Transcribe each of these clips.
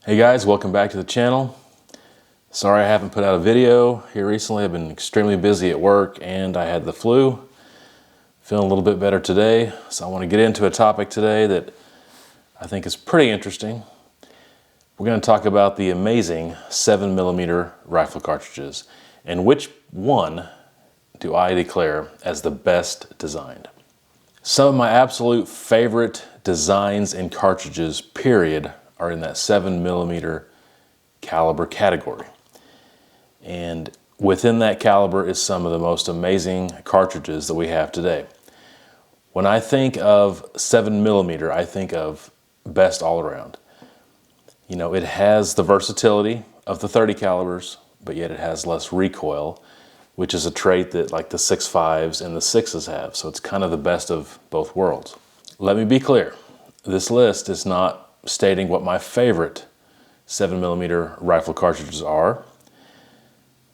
Hey guys, welcome back to the channel. Sorry I haven't put out a video here recently. I've been extremely busy at work and I had the flu. Feeling a little bit better today, so I want to get into a topic today that I think is pretty interesting. We're going to talk about the amazing 7mm rifle cartridges and which one do I declare as the best designed. Some of my absolute favorite designs and cartridges, period, are in that 7mm caliber category. And within that caliber is some of the most amazing cartridges that we have today. When I think of 7mm, I think of best all around. You know, it has the versatility of the 30 calibers, but yet it has less recoil, which is a trait that like the 6.5s and the 6s have. So it's kind of the best of both worlds. Let me be clear. This list is not stating what my favorite 7mm rifle cartridges are,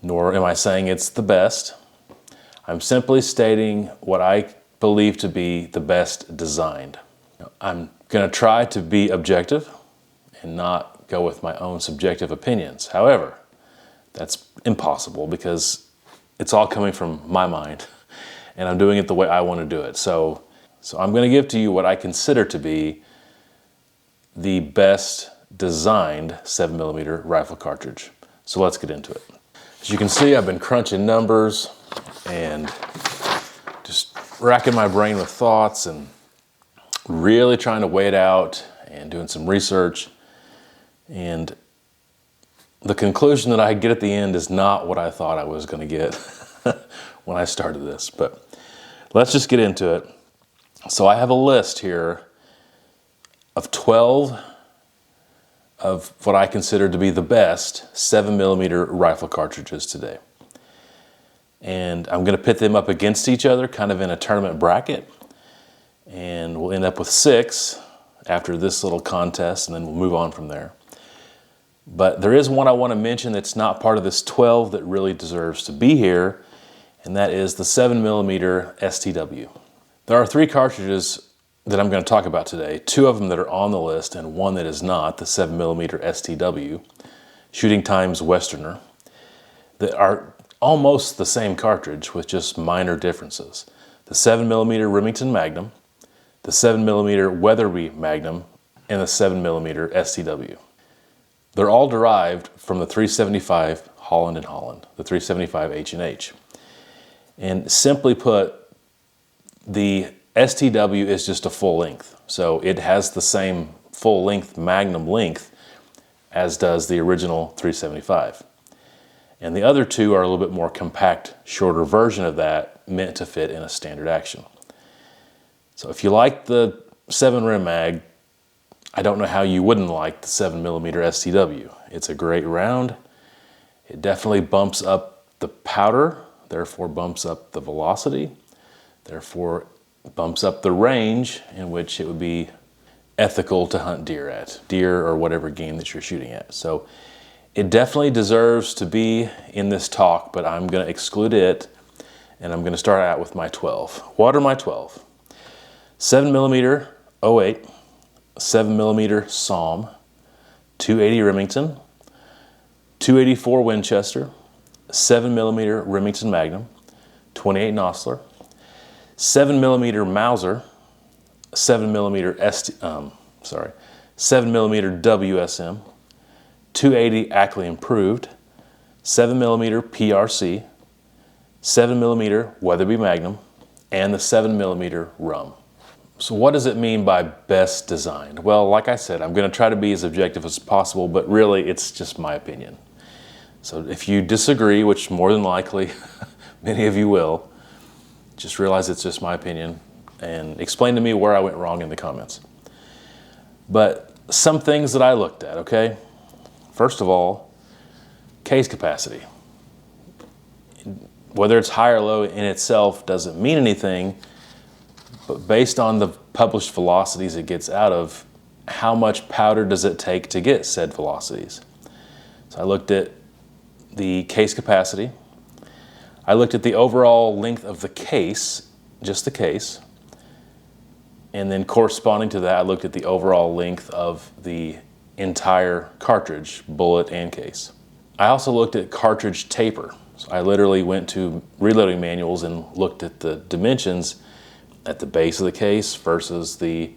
nor am I saying it's the best. I'm simply stating what I believe to be the best designed. I'm going to try to be objective and not go with my own subjective opinions. However, that's impossible because it's all coming from my mind and I'm doing it the way I want to do it. So I'm going to give to you what I consider to be the best designed 7mm rifle cartridge. So let's get into it. As you can see, I've been crunching numbers and just racking my brain with thoughts and really trying to weigh it out and doing some research. And the conclusion that I get at the end is not what I thought I was going to get when I started this. But let's just get into it. So I have a list here of 12 of what I consider to be the best 7mm rifle cartridges today. And I'm going to pit them up against each other, kind of in a tournament bracket. And we'll end up with 6 after this little contest, and then we'll move on from there. But there is one I want to mention that's not part of this 12 that really deserves to be here, and that is the 7mm STW. There are 3 cartridges that I'm going to talk about today, 2 of them that are on the list and 1 that is not, the 7mm STW, Shooting Times Westerner, that are almost the same cartridge with just minor differences. The 7mm Remington Magnum, the 7mm Weatherby Magnum, and the 7mm STW. They're all derived from the 375 Holland & Holland, the 375 H&H. And simply put, the STW is just a full length. So it has the same full length Magnum length as does the original 375. And the other 2 are a little bit more compact, shorter version of that, meant to fit in a standard action. So if you like the 7 Rem Mag, I don't know how you wouldn't like the 7mm STW. It's a great round. It definitely bumps up the powder, therefore bumps up the velocity, therefore bumps up the range in which it would be ethical to hunt deer or whatever game that you're shooting at. So it definitely deserves to be in this talk, but I'm going to exclude it, and I'm going to start out with my 12. What are my 12? 7mm 08, 7mm SAUM, 280 Remington, 284 Winchester, 7mm Remington Magnum, 28 Nosler, 7mm Mauser, 7mm 7mm WSM, 280 Ackley Improved, 7mm PRC, 7mm Weatherby Magnum, and the 7mm Rem. So what does it mean by best designed? Well, like I said, I'm going to try to be as objective as possible, but really it's just my opinion. So if you disagree, which more than likely many of you will, just realize it's just my opinion and explain to me where I went wrong in the comments. But some things that I looked at, okay? First of all, case capacity. Whether it's high or low in itself doesn't mean anything, but based on the published velocities it gets out of, how much powder does it take to get said velocities? So I looked at the case capacity. I looked at the overall length of the case, just the case, and then corresponding to that, I looked at the overall length of the entire cartridge, bullet and case. I also looked at cartridge taper. So I literally went to reloading manuals and looked at the dimensions at the base of the case versus the,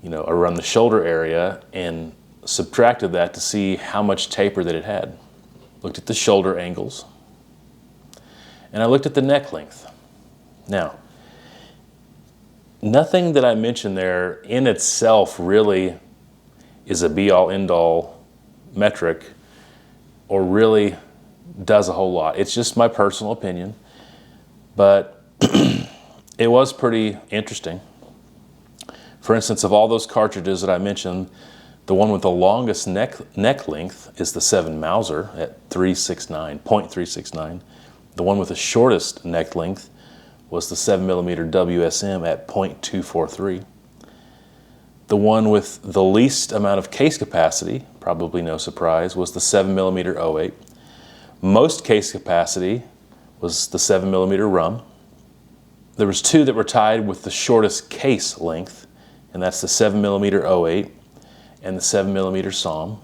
around the shoulder area, and subtracted that to see how much taper that it had. Looked at the shoulder angles, and I looked at the neck length. Now, nothing that I mentioned there in itself really is a be-all, end-all metric, or really does a whole lot. It's just my personal opinion, but it was pretty interesting. For instance, of all those cartridges that I mentioned, the one with the longest neck length is the 7 Mauser at 0.369. The one with the shortest neck length was the 7mm WSM at 0.243. The one with the least amount of case capacity, probably no surprise, was the 7mm 08. Most case capacity was the 7mm Rem. There was two that were tied with the shortest case length, and that's the 7mm 08 and the 7mm SAUM.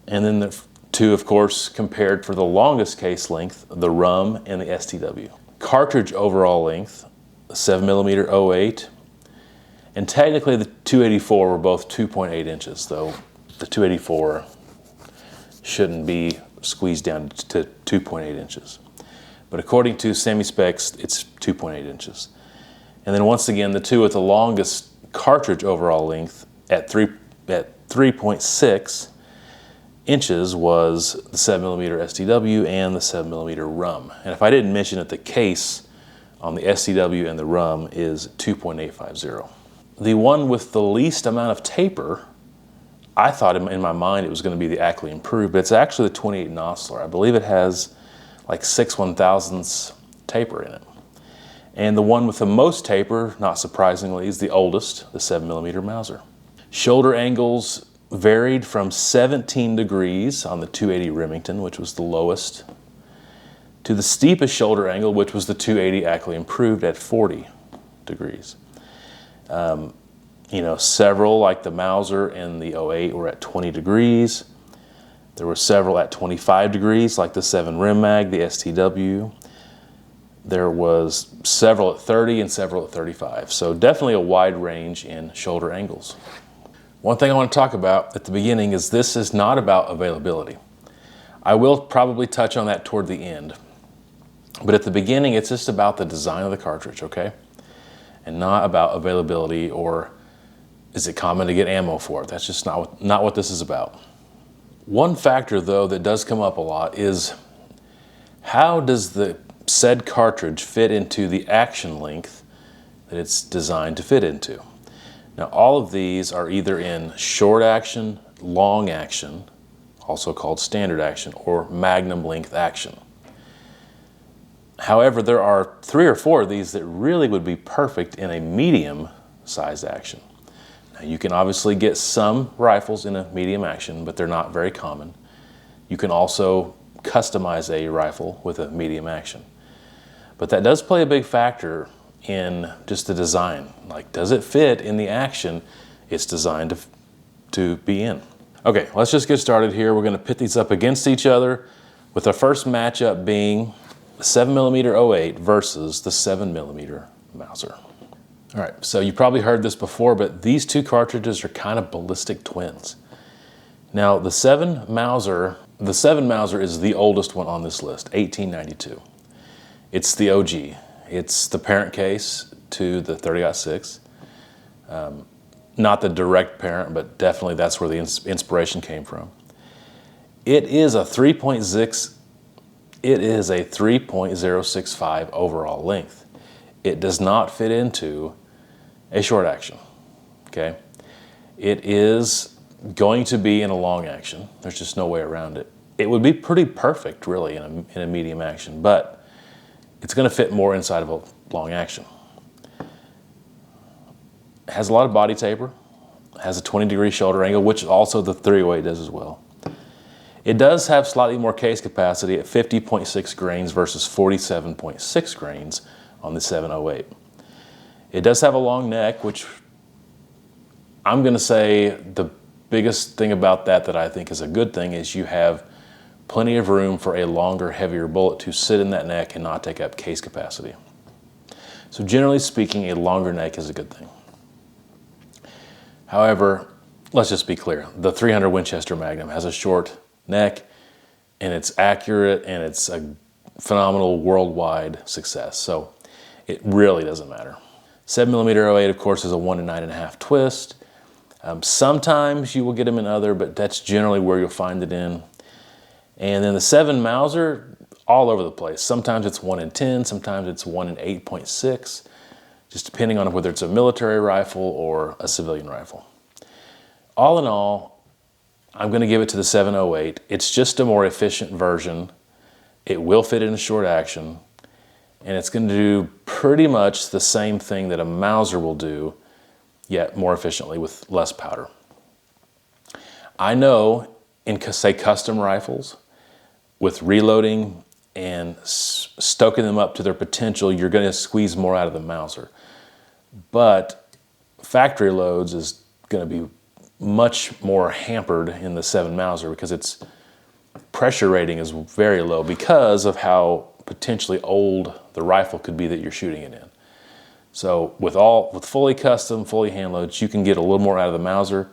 And then the two, of course, compared for the longest case length, the Rem and the STW. Cartridge overall length, the 7mm 08, and technically the 284 were both 2.8 inches, though the 284 shouldn't be squeezed down to 2.8 inches. But according to semi-specs, it's 2.8 inches. And then once again, the two with the longest cartridge overall length at 3.6 inches was the 7mm STW and the 7mm Rem. And if I didn't mention it, the case on the STW and the Rem is 2.850. The one with the least amount of taper, I thought in my mind it was going to be the Ackley Improved, but it's actually the 28 Nosler. I believe it has like 6/1000ths taper in it. And the one with the most taper, not surprisingly, is the oldest, the 7mm Mauser. Shoulder angles varied from 17 degrees on the 280 Remington, which was the lowest, to the steepest shoulder angle, which was the 280 Ackley Improved at 40 degrees. Several, like the Mauser and the 08, were at 20 degrees. There were several at 25 degrees, like the 7 Rem Mag, the STW. There was several at 30 and several at 35. So definitely a wide range in shoulder angles. One thing I want to talk about at the beginning is this is not about availability. I will probably touch on that toward the end. But at the beginning, it's just about the design of the cartridge, okay? And not about availability or is it common to get ammo for it. That's just not what this is about. One factor, though, that does come up a lot is how does the said cartridge fit into the action length that it's designed to fit into? Now, all of these are either in short action, long action, also called standard action, or magnum length action. However, there are 3 or 4 of these that really would be perfect in a medium sized action. Now, you can obviously get some rifles in a medium action, but they're not very common. You can also customize a rifle with a medium action. But that does play a big factor in just the design. Like, does it fit in the action it's designed to be in? Okay, let's just get started here. We're going to pit these up against each other, with our first matchup being the 7mm 08 versus the 7mm Mauser. All right, so you probably heard this before, but these two cartridges are kind of ballistic twins. Now, the 7 Mauser is the oldest one on this list, 1892. It's the OG. It's the parent case to the 30-06. Not the direct parent, but definitely that's where the inspiration came from. It is a 3.065 overall length. It does not fit into a short action, okay? It is going to be in a long action. There's just no way around it. It would be pretty perfect, really, in a medium action, but it's going to fit more inside of a long action. It has a lot of body taper. It has a 20-degree shoulder angle, which also the 308 does as well. It does have slightly more case capacity at 50.6 grains versus 47.6 grains on the 708. It does have a long neck, which I'm going to say the biggest thing about that I think is a good thing is you have plenty of room for a longer, heavier bullet to sit in that neck and not take up case capacity. So generally speaking, a longer neck is a good thing. However, let's just be clear. The 300 Winchester Magnum has a short neck, and it's accurate, and it's a phenomenal worldwide success. So it really doesn't matter. 7mm 08, of course, is a 1 9.5 twist. Sometimes you will get them in other, but that's generally where you'll find it in. And then the 7 Mauser, all over the place. Sometimes it's 1 in 10, sometimes it's 1 in 8.6, just depending on whether it's a military rifle or a civilian rifle. All in all, I'm going to give it to the 708. It's just a more efficient version. It will fit in a short action, and it's going to do pretty much the same thing that a Mauser will do, yet more efficiently with less powder. I know in, say, custom rifles, with reloading and stoking them up to their potential, you're going to squeeze more out of the Mauser. But factory loads is going to be much more hampered in the 7 Mauser because its pressure rating is very low because of how potentially old the rifle could be that you're shooting it in. So with fully custom, fully hand loads, you can get a little more out of the Mauser,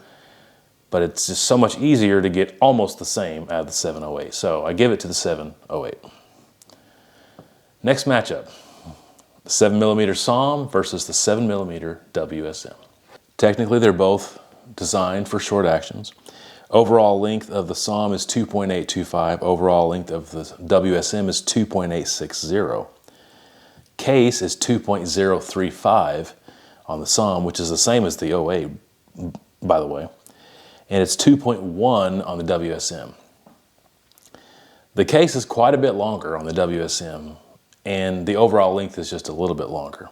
but it's just so much easier to get almost the same out of the 708. So I give it to the 708. Next matchup, the 7mm SAUM versus the 7mm WSM. Technically, they're both designed for short actions. Overall length of the SAUM is 2.825. Overall length of the WSM is 2.860. Case is 2.035 on the SAUM, which is the same as the 08, by the way. And it's 2.1 on the WSM. The case is quite a bit longer on the WSM, and the overall length is just a little bit longer,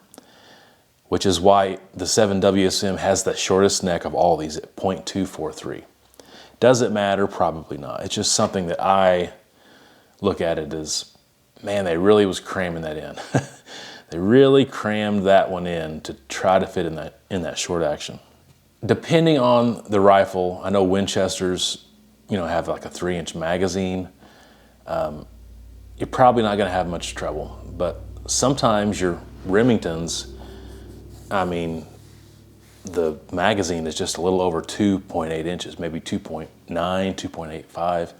which is why the 7 WSM has the shortest neck of all these at 0.243. Does it matter? Probably not. It's just something that I look at it as, man, they really was cramming that in. They really crammed that one in to try to fit in that short action. Depending on the rifle, I know Winchesters, have like a 3-inch magazine. You're probably not going to have much trouble, but sometimes your Remingtons, the magazine is just a little over 2.8 inches, maybe 2.9, 2.85.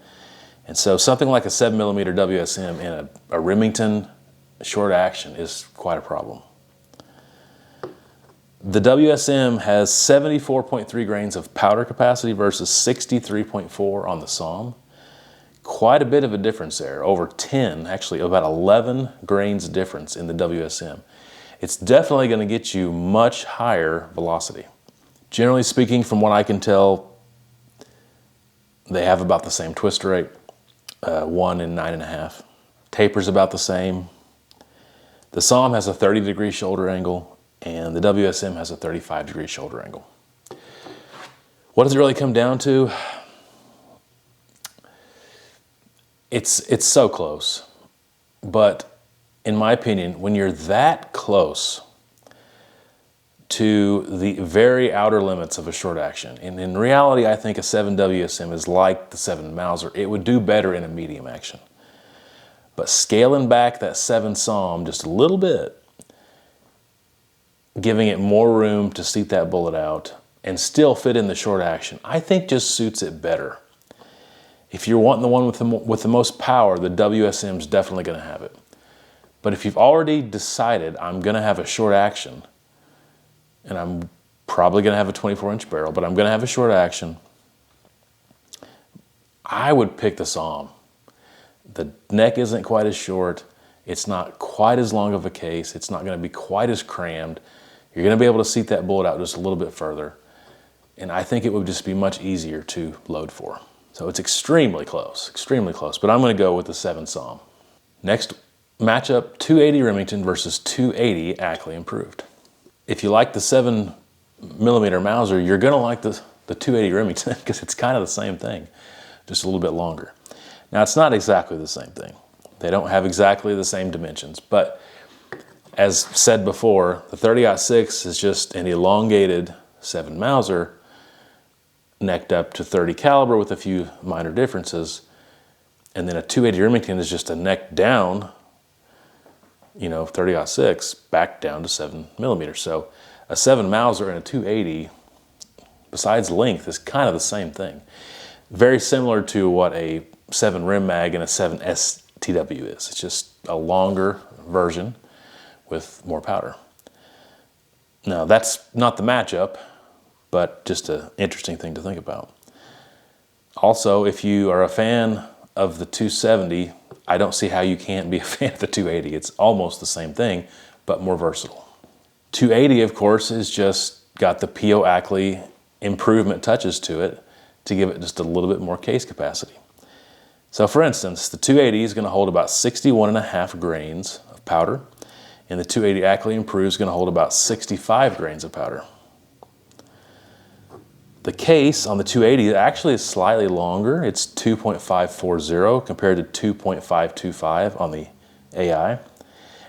And so something like a 7mm WSM in a Remington short action is quite a problem. The WSM has 74.3 grains of powder capacity versus 63.4 on the SAUM. Quite a bit of a difference there, over 10, actually about 11 grains difference in the WSM. It's definitely going to get you much higher velocity. Generally speaking, from what I can tell, they have about the same twist rate, 1 in 9.5. Taper's about the same. The SAUM has a 30-degree shoulder angle, and the WSM has a 35-degree shoulder angle. What does it really come down to? It's so close, but in my opinion, when you're that close to the very outer limits of a short action, and in reality, I think a 7 WSM is like the 7 Mauser. It would do better in a medium action. But scaling back that 7 SAUM just a little bit, giving it more room to seat that bullet out and still fit in the short action, I think just suits it better. If you're wanting the one with the most power, the WSM is definitely going to have it. But if you've already decided I'm going to have a short action, and I'm probably going to have a 24-inch barrel, but I'm going to have a short action, I would pick the SAUM. The neck isn't quite as short. It's not quite as long of a case. It's not going to be quite as crammed. You're going to be able to seat that bullet out just a little bit further. And I think it would just be much easier to load for. So it's extremely close, but I'm going to go with the 7 SAUM. Next matchup, 280 Remington versus 280 Ackley Improved. If you like the 7mm Mauser, you're going to like the 280 Remington because it's kind of the same thing, just a little bit longer. Now, it's not exactly the same thing. They don't have exactly the same dimensions, but as said before, the 30-06 is just an elongated 7 Mauser necked up to 30 caliber with a few minor differences. And then a 280 Remington is just a neck down, 30-06 back down to 7mm. So a 7 Mauser and a 280, besides length, is kind of the same thing. Very similar to what a 7 Rem Mag and a 7 STW is. It's just a longer version with more powder. Now, that's not the matchup, but just an interesting thing to think about. Also, if you are a fan of the 270, I don't see how you can't be a fan of the 280. It's almost the same thing, but more versatile. 280, of course, is just got the P.O. Ackley improvement touches to it to give it just a little bit more case capacity. So for instance, the 280 is going to hold about 61.5 grains of powder, and the 280 Ackley Improved is going to hold about 65 grains of powder. The case on the 280 actually is slightly longer. It's 2.540 compared to 2.525 on the AI.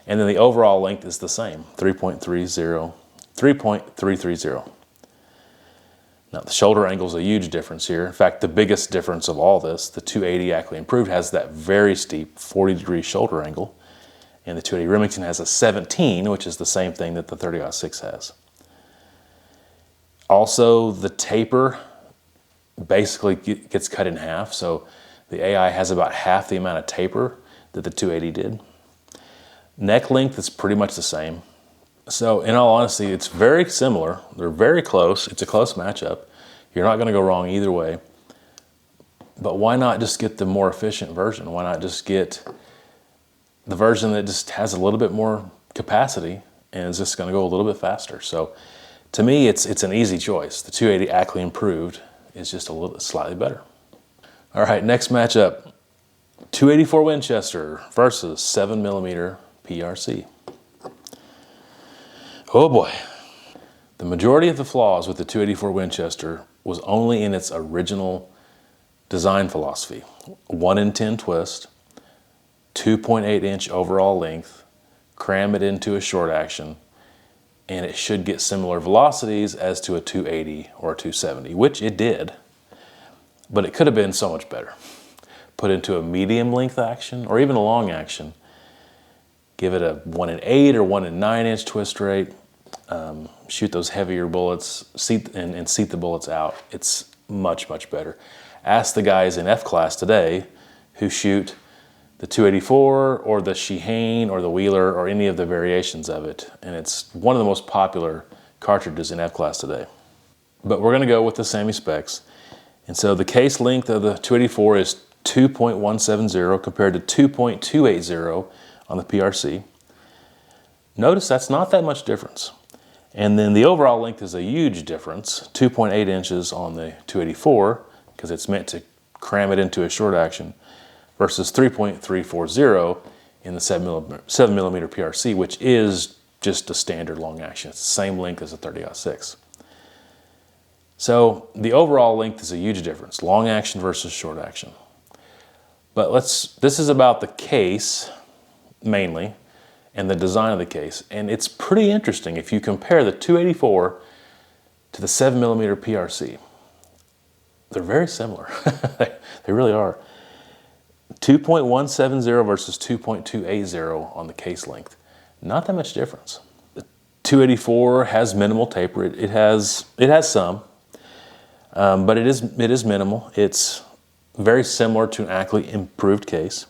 And then the overall length is the same, 3.330. Now the shoulder angle is a huge difference here. In fact, the biggest difference of all this, the 280 Ackley Improved has that very steep 40-degree shoulder angle, and the 280 Remington has a 17, which is the same thing that the 30-06 has. Also, the taper basically gets cut in half, so the AI has about half the amount of taper that the 280 did. Neck length is pretty much the same. So in all honesty, it's very similar. They're very close. It's a close matchup. You're not going to go wrong either way. But why not just get the more efficient version? Why not just get the version that just has a little bit more capacity and is just going to go a little bit faster? So to me, it's an easy choice. The 280 Ackley Improved is just a little slightly better. All right, next matchup, 284 Winchester versus 7mm PRC. Oh boy. The majority of the flaws with the 284 Winchester was only in its original design philosophy. 1 in 10 twist, 2.8-inch overall length, cram it into a short action, and it should get similar velocities as to a 280 or a 270, which it did, but it could have been so much better. Put into a medium length action or even a long action, give it a 1 in 8 or 1 in 9-inch twist rate, shoot those heavier bullets, and seat the bullets out. It's much, much better. Ask the guys in F class today who shoot the 284 or the Shehane or the Wheeler or any of the variations of it, and it's one of the most popular cartridges in F class today. But we're going to go with the SAUM specs, and so the case length of the 284 is 2.170 compared to 2.280 on the PRC. Notice that's not that much difference. And then the overall length is a huge difference, 2.8 inches on the 284, because it's meant to cram it into a short action, versus 3.340 in the 7mm PRC, which is just a standard long action. It's the same length as a 30-06. So the overall length is a huge difference, long action versus short action. But this is about the case mainly, and the design of the case. And it's pretty interesting if you compare the 284 to the 7mm PRC. They're very similar. They really are. 2.170 versus 2.280 on the case length. Not that much difference. The 284 has minimal taper. It has some, but it is minimal. It's very similar to an Ackley Improved case.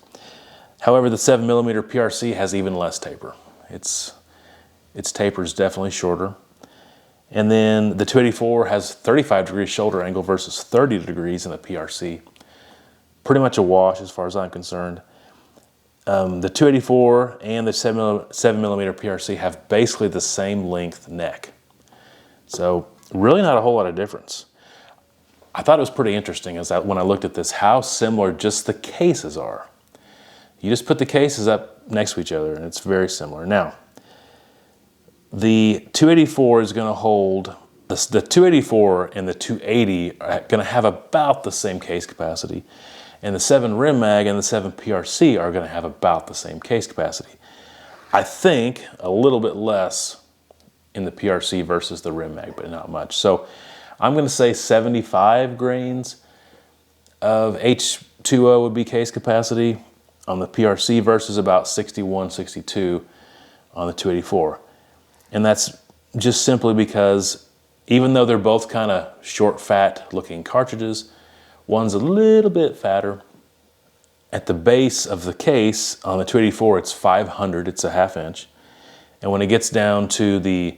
However, the 7mm PRC has even less taper. Its taper is definitely shorter. And then the 284 has 35 degrees shoulder angle versus 30 degrees in the PRC. Pretty much a wash as far as I'm concerned. The 284 and the 7mm PRC have basically the same length neck. So really not a whole lot of difference. I thought it was pretty interesting when I looked at this, how similar just the cases are. You just put the cases up next to each other and it's very similar. Now, the 284 is going to hold, the 284 and the 280 are going to have about the same case capacity, and the 7 Rem Mag and the 7 PRC are going to have about the same case capacity. I think a little bit less in the PRC versus the Rem Mag, but not much. So I'm going to say 75 grains of H2O would be case capacity on the PRC versus about 61, 62 on the 284. And that's just simply because even though they're both kind of short, fat looking cartridges, one's a little bit fatter. At the base of the case on the 284, it's 500, it's a ½ inch. And when it gets down to the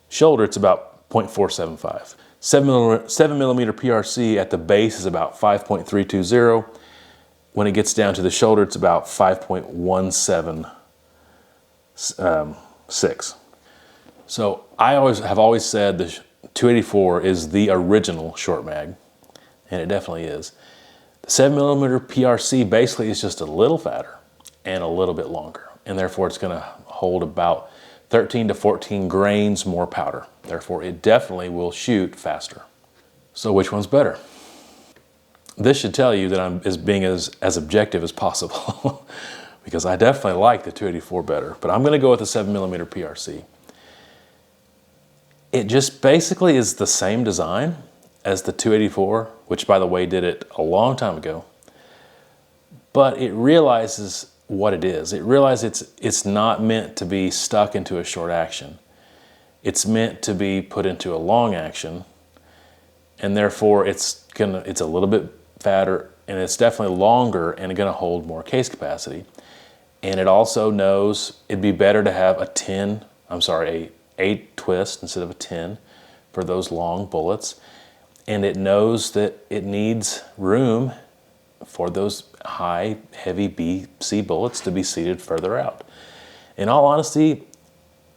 shoulder, it's about 0.475. 7mm PRC at the base is about 5.320. When it gets down to the shoulder, it's about 5.176. So I have always said the 284 is the original short mag, and it definitely is. The 7mm PRC basically is just a little fatter and a little bit longer, and therefore it's going to hold about 13 to 14 grains more powder. Therefore, it definitely will shoot faster. So which one's better? This should tell you that I'm being as objective as possible because I definitely like the 284 better, but I'm going to go with the 7mm PRC. It just basically is the same design as the 284, which by the way did it a long time ago, but it realizes what it is. It realizes it's not meant to be stuck into a short action. It's meant to be put into a long action, and therefore it's a little bit fatter, and it's definitely longer and going to hold more case capacity. And it also knows it'd be better to have a 8 twist instead of a 10 for those long bullets. And it knows that it needs room for those high, heavy BC bullets to be seated further out. In all honesty,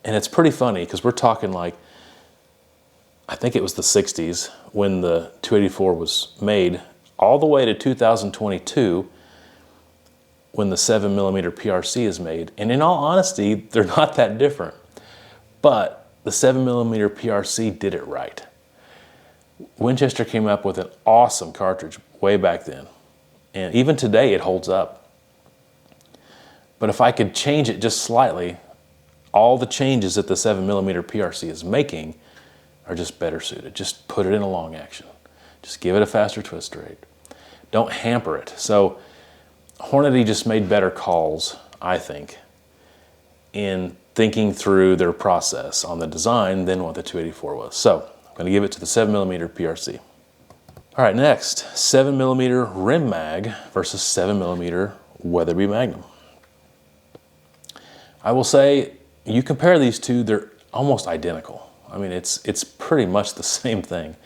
and it's pretty funny because we're talking like, I think it was the 60s when the 284 was made, all the way to 2022 when the 7mm PRC is made. And in all honesty, they're not that different. But the 7mm PRC did it right. Winchester came up with an awesome cartridge way back then. And even today it holds up. But if I could change it just slightly, all the changes that the 7mm PRC is making are just better suited. Just put it in a long action. Just give it a faster twist rate. Don't hamper it. So Hornady just made better calls, I think, in thinking through their process on the design than what the 284 was. So I'm going to give it to the 7mm PRC. All right, next, 7mm Rem Mag versus 7mm Weatherby Magnum. I will say, you compare these two, they're almost identical. I mean, it's pretty much the same thing.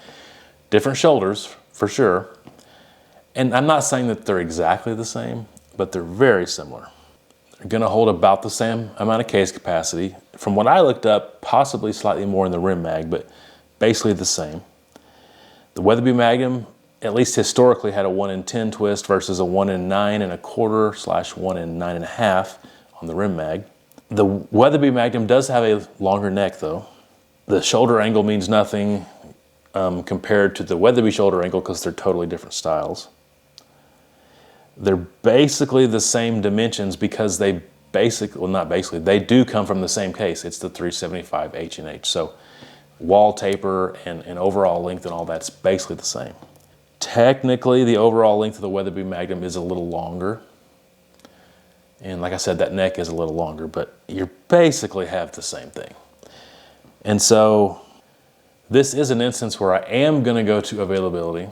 Different shoulders, for sure. And I'm not saying that they're exactly the same, but they're very similar. They're gonna hold about the same amount of case capacity. From what I looked up, possibly slightly more in the Rem Mag, but basically the same. The Weatherby Magnum, at least historically, had a 1 in 10 twist versus a 1 in 9 1/4 / 1 in 9 1/2 on the Rem Mag. The Weatherby Magnum does have a longer neck though. The shoulder angle means nothing compared to the Weatherby shoulder angle because they're totally different styles. They're basically the same dimensions because they they do come from the same case. It's the 375 H&H. So wall taper and overall length and all that's basically the same. Technically, the overall length of the Weatherby Magnum is a little longer. And like I said, that neck is a little longer, but you basically have the same thing. And so this is an instance where I am going to go to availability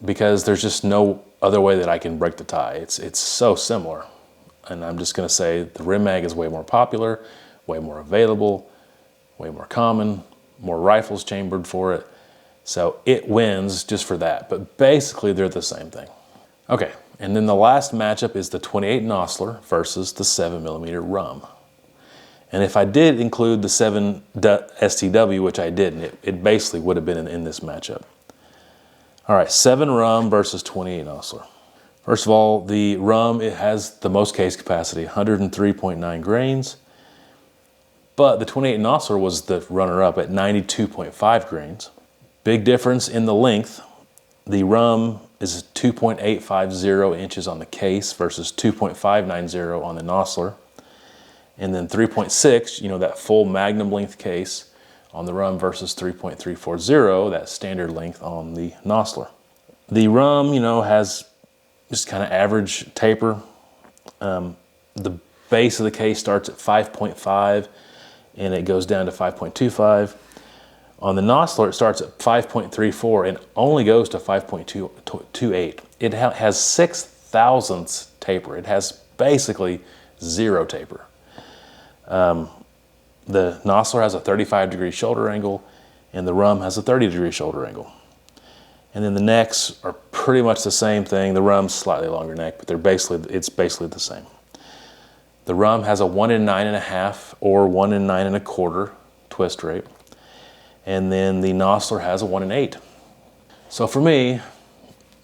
because there's just no other way that I can break the tie. It's so similar. And I'm just going to say the Rem Mag is way more popular, way more available, way more common, more rifles chambered for it. So it wins just for that. But basically, they're the same thing. Okay, and then the last matchup is the 28 Nosler versus the 7mm Rem. And if I did include the 7 STW, which I didn't, it basically would have been in this matchup. All right, 7 Rem versus 28 Nosler. First of all, the Rem, it has the most case capacity, 103.9 grains. But the 28 Nosler was the runner-up at 92.5 grains. Big difference in the length. The Rem is 2.850 inches on the case versus 2.590 on the Nosler. And then 3.6, that full Magnum length case on the Rem versus 3.340, that standard length on the Nosler. The Rem, has just kind of average taper. The base of the case starts at 5.5 and it goes down to 5.25. On the Nosler, it starts at 5.34 and only goes to 5.28. It has 6 thousandths taper. It has basically zero taper. The Nosler has a 35-degree shoulder angle, and the Rem has a 30-degree shoulder angle. And then the necks are pretty much the same thing. The Rem's slightly longer neck, but it's basically the same. The Rem has a 1 in 9.5 or 1 in 9.25 twist rate, and then the Nosler has a 1 in 8. So for me,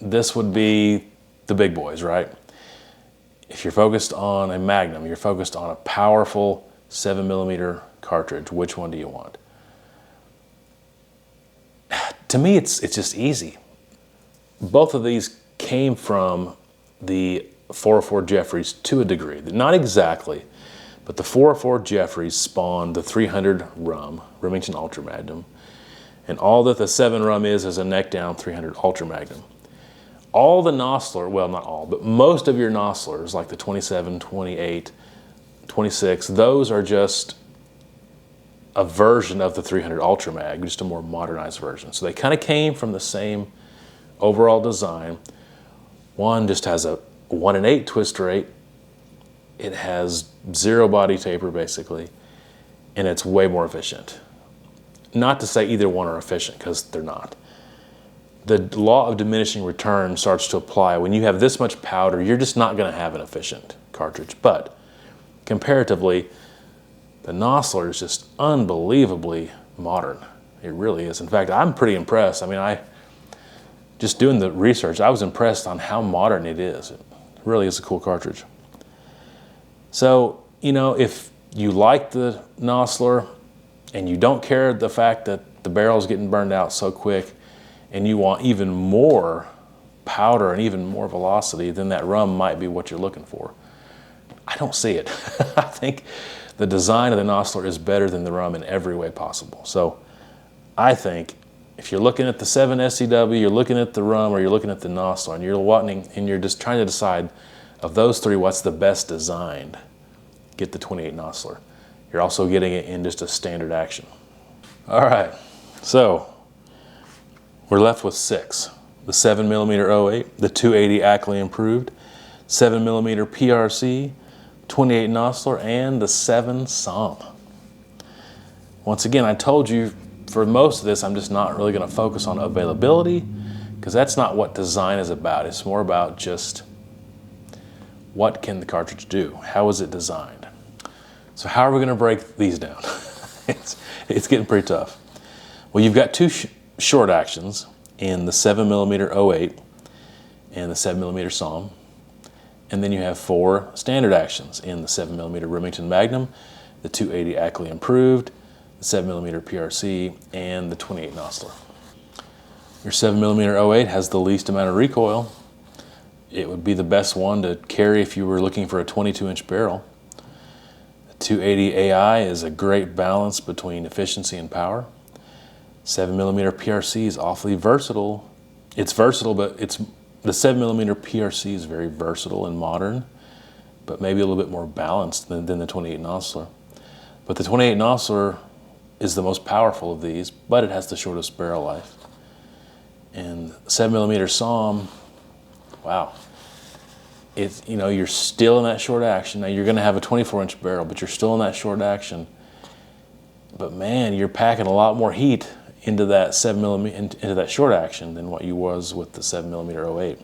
this would be the big boys, right? If you're focused on a Magnum, you're focused on a powerful 7mm cartridge, which one do you want? To me, it's just easy. Both of these came from the 404 Jeffries to a degree. Not exactly, but the 404 Jeffries spawned the 300 Rem, Remington Ultra Magnum, and all that the 7 Rem is a neck down 300 Ultra Magnum. All the Nosler, well, not all, but most of your Noslers, like the 27, 28, 26, those are just a version of the 300 Ultra Mag, just a more modernized version. So they kind of came from the same overall design. One just has a 1 in 8 twist rate. It has zero body taper, basically, and it's way more efficient. Not to say either one are efficient, because they're not. The law of diminishing return starts to apply. When you have this much powder, you're just not going to have an efficient cartridge. But comparatively, the Nosler is just unbelievably modern. It really is. In fact, I'm pretty impressed. I mean, just doing the research, I was impressed on how modern it is. It really is a cool cartridge. So, if you like the Nosler and you don't care the fact that the barrel's getting burned out so quick and you want even more powder and even more velocity, then that Rem might be what you're looking for. I don't see it. I think the design of the Nosler is better than the Rem in every way possible. So I think if you're looking at the 7 SCW, you're looking at the Rem, or you're looking at the Nosler, and you're just trying to decide of those three what's the best designed, get the 28 Nosler. You're also getting it in just a standard action. All right, so we're left with 6. The 7mm 08, the 280 Ackley Improved, 7mm PRC, 28 Nosler, and the 7 SAUM. Once again, I told you for most of this, I'm just not really going to focus on availability, because that's not what design is about. It's more about just what can the cartridge do? How is it designed? So how are we going to break these down? It's getting pretty tough. Well, you've got 2 short actions in the 7mm 08 and the 7mm SAUM. And then you have 4 standard actions in the 7mm Remington Magnum, the 280 Ackley Improved, the 7mm PRC, and the 28 Nosler. Your 7mm 08 has the least amount of recoil. It would be the best one to carry if you were looking for a 22-inch barrel. The 280 AI is a great balance between efficiency and power. 7mm PRC is awfully versatile. It's versatile, but the 7mm PRC is very versatile and modern, but maybe a little bit more balanced than the 28 Nosler. But the 28 Nosler is the most powerful of these, but it has the shortest barrel life. And 7mm SAUM, wow. It's, you're still in that short action. Now you're going to have a 24-inch barrel, but you're still in that short action. But man, you're packing a lot more heat into that 7mm, into that short action than what you was with the 7mm 08.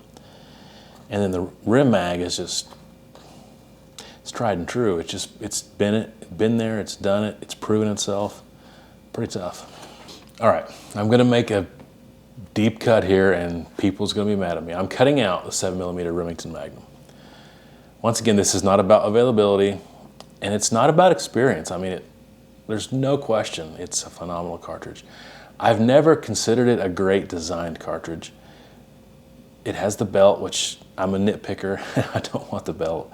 And then the Rem Mag is just, it's tried and true. It's been there, it's done it, it's proven itself. Pretty tough. All right, I'm gonna make a deep cut here and people's gonna be mad at me. I'm cutting out the 7mm Remington Magnum. Once again, this is not about availability, and it's not about experience. I mean, there's no question it's a phenomenal cartridge. I've never considered it a great designed cartridge. It has the belt, which I'm a nitpicker. I don't want the belt.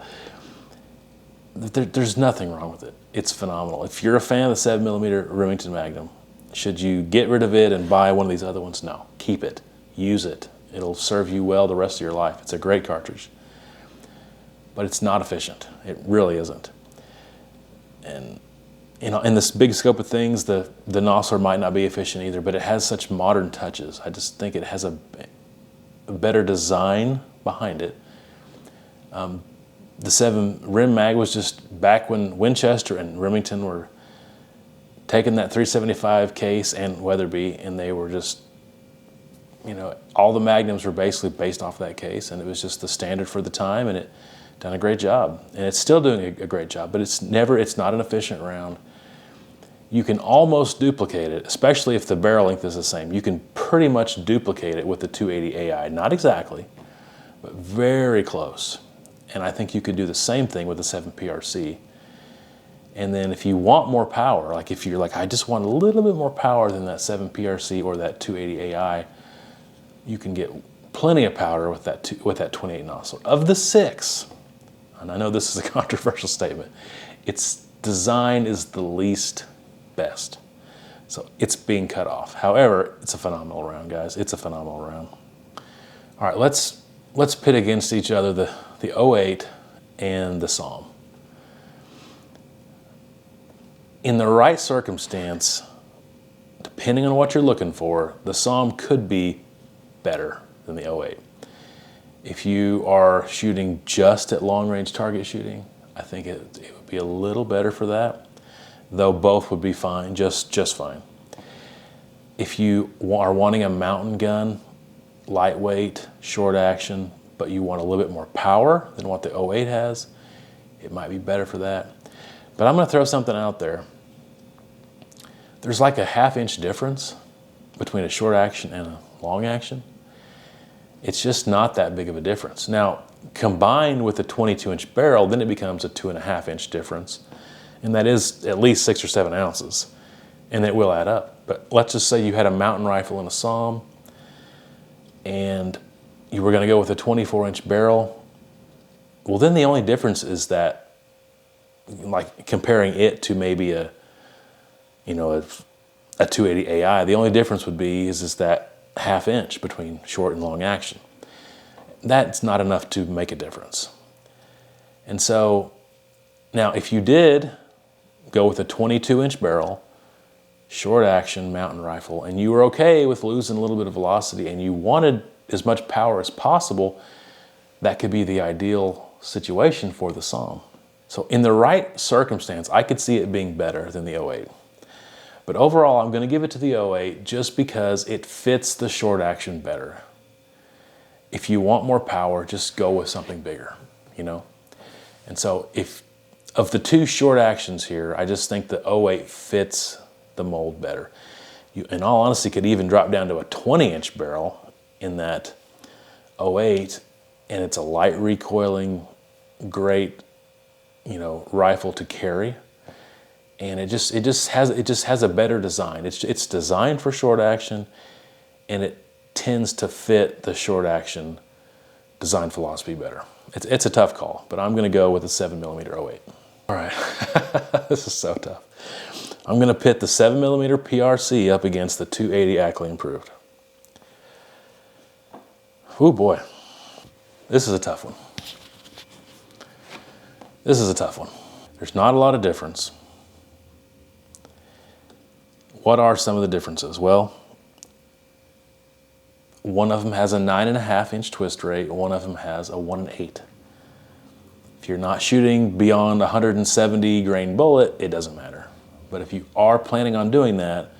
There's nothing wrong with it. It's phenomenal. If you're a fan of the 7mm Remington Magnum, Should you get rid of it and buy one of these other ones? No, keep it, use it. It'll serve you well the rest of your life. It's a great cartridge, but it's not efficient. It really isn't. And you know, in this big scope of things, the Nosler might not be efficient either, but it has such modern touches. I just think it has a better design behind it. The 7 Rem Mag was just back when Winchester and Remington were taking that 375 case and Weatherby, and they were just, you know, all the Magnums were basically based off that case, and it was just the standard for the time, and it done a great job. And it's still doing a great job, but it's not an efficient round. You can almost duplicate it, especially if the barrel length is the same. You can pretty much duplicate it with the 280 AI. Not exactly, but very close. And I think you could do the same thing with the 7 PRC. And then if you want more power, like if you're like, I just want a little bit more power than that 7 PRC or that 280 AI, you can get plenty of power with that 28 Nosler. Of the 6, and I know this is a controversial statement, its design is the least best. So it's being cut off. However, it's a phenomenal round, guys. It's a phenomenal round. All right, let's pit against each other the 08 and the SAUM. In the right circumstance, depending on what you're looking for, the SAUM could be better than the 08. If you are shooting just at long-range target shooting, I think it would be a little better for that, though both would be fine, just fine. If you are wanting a mountain gun, lightweight, short action, but you want a little bit more power than what the 08 has, it might be better for that. But I'm going to throw something out there. There's like a ½ inch difference between a short action and a long action. It's just not that big of a difference. Now, combined with a 22-inch barrel, then it becomes a 2.5 inch difference. And that is at least 6 or 7 ounces. And it will add up. But let's just say you had a mountain rifle and a SAUM, and you were going to go with a 24-inch barrel. Well, then the only difference is that, like comparing it to maybe a 280 AI, the only difference would be is that ½ inch between short and long action. That's not enough to make a difference. And so now if you did go with a 22-inch barrel, short action mountain rifle, and you were okay with losing a little bit of velocity and you wanted as much power as possible, that could be the ideal situation for the SAUM. So in the right circumstance, I could see it being better than the 08. But overall, I'm going to give it to the 08 just because it fits the short action better. If you want more power, just go with something bigger, you know? And so if of the 2 short actions here, I just think the 08 fits the mold better. You, in all honesty, could even drop down to a 20-inch barrel in that 08, and it's a light recoiling, great, rifle to carry. And it just has a better design. It's designed for short action, and it tends to fit the short action design philosophy better. It's a tough call, but I'm going to go with a 7mm 08. All right, this is so tough. I'm going to pit the 7mm PRC up against the 280 Ackley Improved. Oh boy, this is a tough one. This is a tough one. There's not a lot of difference. What are some of the differences? Well, one of them has a 9.5 inch twist rate, one of them has a 1/8. If you're not shooting beyond 170 grain bullet, it doesn't matter. But if you are planning on doing that,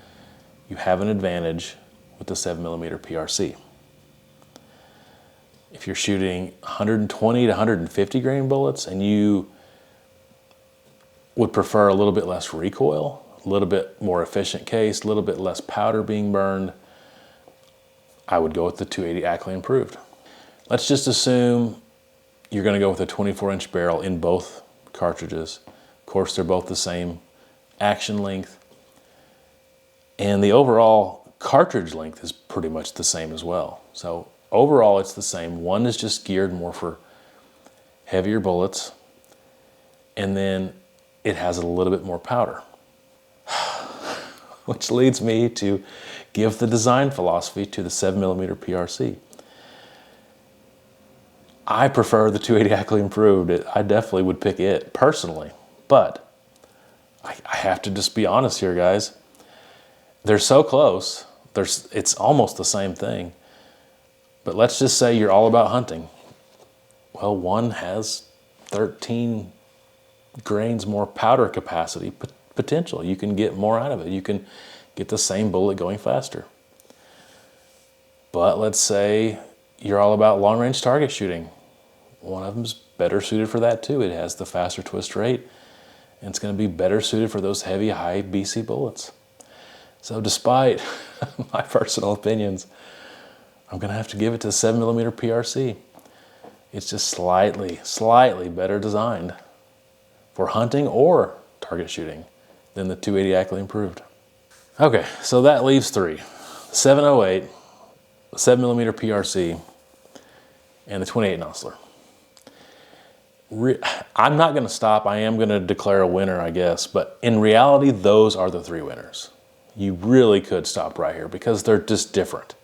you have an advantage with the 7mm PRC. If you're shooting 120 to 150 grain bullets and you would prefer a little bit less recoil, a little bit more efficient case, a little bit less powder being burned, I would go with the 280 Ackley Improved. Let's just assume you're going to go with a 24-inch barrel in both cartridges. Of course, they're both the same action length, and the overall cartridge length is pretty much the same as well. So overall, it's the same. One is just geared more for heavier bullets, and then it has a little bit more powder. which leads me to give the design philosophy to the 7mm PRC. I prefer the 280 Ackley Improved. I definitely would pick it personally, but I have to just be honest here, guys. They're so close. It's almost the same thing. But let's just say you're all about hunting. Well, one has 13 grains more powder capacity potential. You can get more out of it. You can get the same bullet going faster. But let's say you're all about long-range target shooting. One of them's better suited for that too. It has the faster twist rate, and it's going to be better suited for those heavy, high BC bullets. So despite my personal opinions, I'm going to have to give it to the 7mm PRC. It's just slightly better designed for hunting or target shooting than the 280 Ackley Improved. Okay, so that leaves three: the 708, the 7mm PRC, and the 28 Nosler. I'm not going to stop. I am going to declare a winner, I guess, but in reality, those are the three winners. You really could stop right here because they're just different.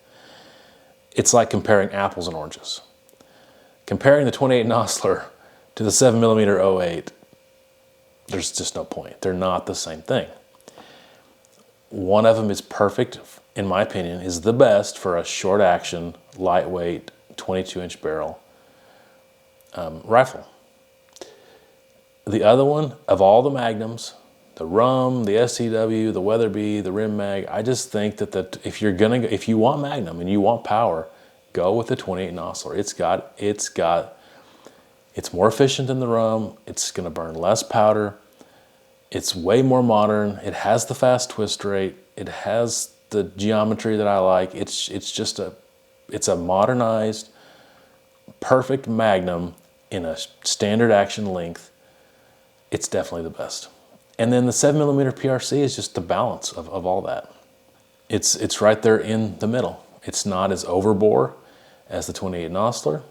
It's like comparing apples and oranges. Comparing the 28 Nosler to the 7mm 08, there's just no point. They're not the same thing. One of them is perfect, in my opinion, is the best for a short action, lightweight, 22-inch barrel rifle. The other one, of all the Magnums, the Rum, the SCW, the Weatherby, the Rem Mag, I just think that if you want Magnum and you want power, go with the 28 Nosler. It's more efficient than the Rum. It's going to burn less powder. It's way more modern. It has the fast twist rate. It has the geometry that I like. It's a modernized, perfect Magnum in a standard action length. It's definitely the best. And then the 7mm PRC is just the balance of all that. It's right there in the middle. It's not as overbore as the 28 Nosler.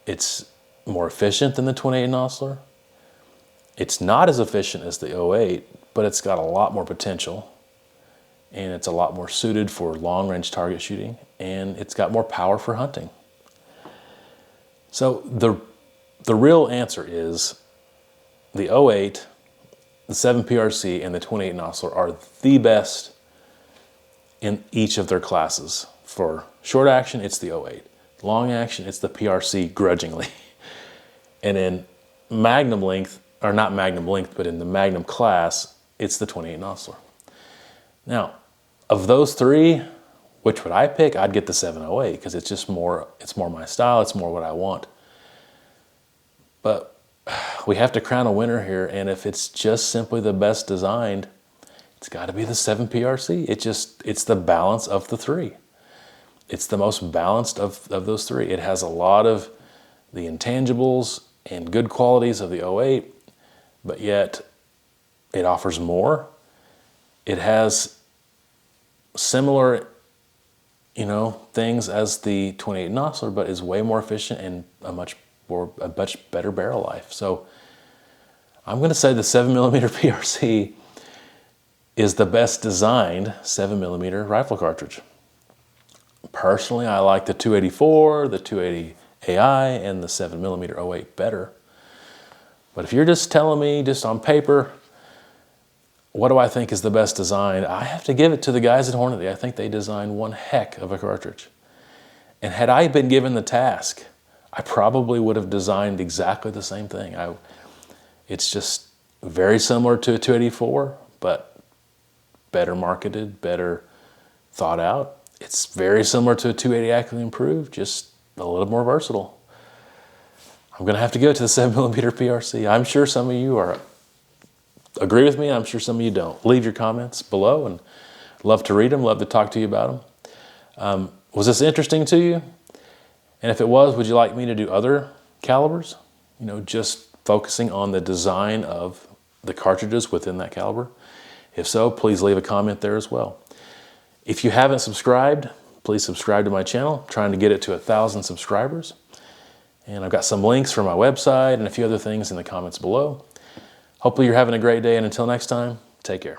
It's more efficient than the 28 Nosler. It's not as efficient as the 08, but it's got a lot more potential, and it's a lot more suited for long-range target shooting, and it's got more power for hunting. So the real answer is the 08, the 7 PRC, and the 28 Nosler are the best in each of their classes. For short action, it's the 08. Long action, it's the PRC, grudgingly. And in Magnum length, or not Magnum length, but in the Magnum class, it's the 28 Nosler. Now, of those three, which would I pick? I'd get the 708 because it's more my style, it's more what I want. But we have to crown a winner here, and if it's just simply the best designed, it's got to be the 7 PRC. It's the balance of the three. It's the most balanced of those three. It has a lot of the intangibles and good qualities of the 08, but yet it offers more. It has similar, things as the 28 Nosler, but is way more efficient and a much better barrel life. So I'm going to say the 7mm PRC is the best designed 7mm rifle cartridge. Personally, I like the 284, the 280 AI, and the 7mm 08 better. But if you're just telling me, just on paper, what do I think is the best design, I have to give it to the guys at Hornady. I think they designed one heck of a cartridge. And had I been given the task, I probably would have designed exactly the same thing. It's just very similar to a 284, but better marketed, better thought out. It's very similar to a 280 Ackley Improved, just a little more versatile. I'm going to have to go to the 7mm PRC. I'm sure some of you agree with me, and I'm sure some of you don't. Leave your comments below, and love to read them, love to talk to you about them. Was this interesting to you? And if it was, would you like me to do other calibers? Just focusing on the design of the cartridges within that caliber? If so, please leave a comment there as well. If you haven't subscribed, please subscribe to my channel. I'm trying to get it to 1,000 subscribers. And I've got some links for my website and a few other things in the comments below. Hopefully you're having a great day, and until next time, take care.